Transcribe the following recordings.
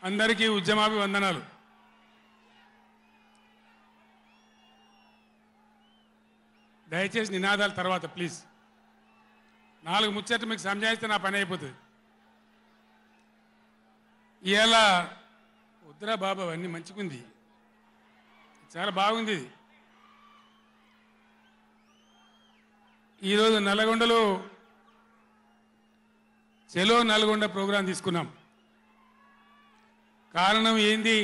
అందరికీ ఉద్యమాభివందనాలు. దయచేసి నినాదాల తర్వాత ప్లీజ్. 4 ముచ్చట్లు మీకు సంజాయిస్తే నా పని అయిపోతుంది. ఇవాళ వద్దురా బాబు అవన్నీ మంచిగుంది, చాలా బాగుంది. ఈరోజు నల్గొండలో చెలో నల్గొండ ప్రోగ్రాం తీసుకున్నాం. కారణం ఏంది,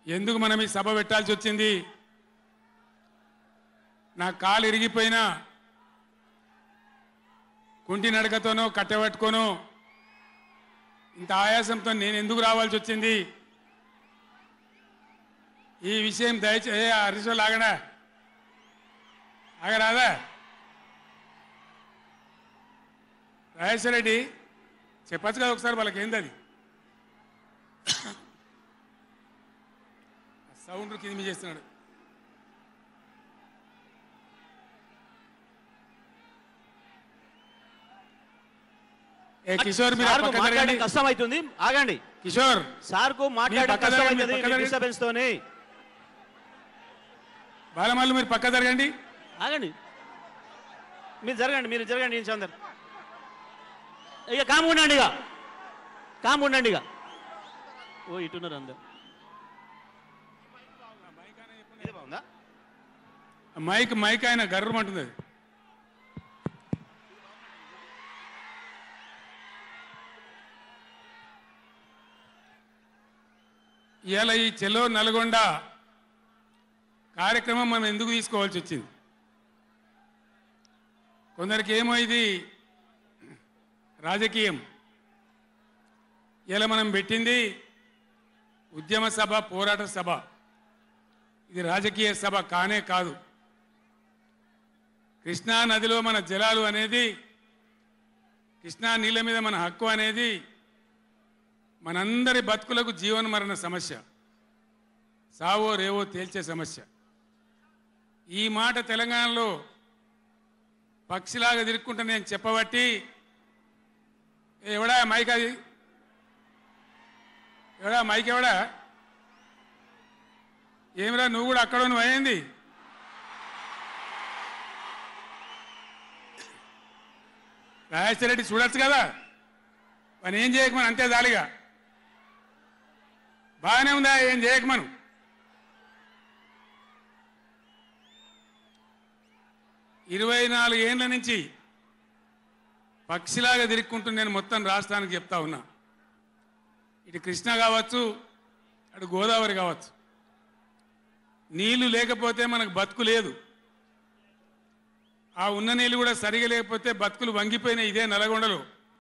ఎందుకు మనం ఈ సభ పెట్టాల్సి వచ్చింది? నా కాలు ఇరిగిపోయినా కుంటి నడకతోనో కట్టబట్టుకోనో ఇంత ఆయాసంతో నేను ఎందుకు రావాల్సి వచ్చింది? ఈ విషయం దయచేసి హరీశ్వర్ ఆగరాదా? రాజేశ్వర రెడ్డి చెప్పచ్చు కదా ఒకసారి వాళ్ళకి ఏంది అది సౌండ్ కింది చేస్తున్నాడు. కిషోర్ మీరు కష్టం అవుతుంది, ఆగండి. కిషోర్ సార్ కు మాట్లాడడం కష్టం అవుతుంది డిస్టర్బెన్స్ తోని. బాలమల్లు మీరు పక్క జరగండి, ఆగండి. మీరు జరగండి చందర్. ఇక కామ్ ఉండండి, ఇక ఓ ఇటున్నారు అందరు. మైక్ ఆయన గర్రమంటుంది అది. ఇవాళ ఈ చెలో నల్గొండ కార్యక్రమం మనం ఎందుకు తీసుకోవాల్సి వచ్చింది? కొందరికి ఏమో ఇది రాజకీయం. ఇలా మనం పెట్టింది ఉద్యమ సభ, పోరాట సభ. ఇది రాజకీయ సభ కానే కాదు. కృష్ణా నదిలో మన జలాలు అనేది, కృష్ణా నీళ్ళ మీద మన హక్కు అనేది మనందరి బతుకులకు జీవన మరణ సమస్య, సావో రేవో తేల్చే సమస్య. ఈ మాట తెలంగాణలో పక్షిలాగా తిరుక్కుంటా నేను చెప్పబట్టి ఎవడా మైక్, అది ఎవడా మైక్, ఎవడా ఏమిరా నువ్వు కూడా అక్కడ నువ్వు అయింది. రాజేశ్వర రెడ్డి చూడొచ్చు కదా, పని ఏం చేయకమని అంతే జాలిగా. బాగానే ఉందా, ఏం చేయకమను. ఇరవై 24 ఏళ్ళ నుంచి పక్షిలాగా తిరుక్కుంటూ నేను మొత్తం రాష్ట్రానికి చెప్తా ఉన్నా. ఇటు కృష్ణ కావచ్చు, అటు గోదావరి కావచ్చు. నీళ్లు లేకపోతే మనకు బతుకు లేదు. ఆ ఉన్న నీళ్ళు కూడా సరిగా లేకపోతే బతుకులు వంగిపోయినాయి. ఇదే నల్గొండలో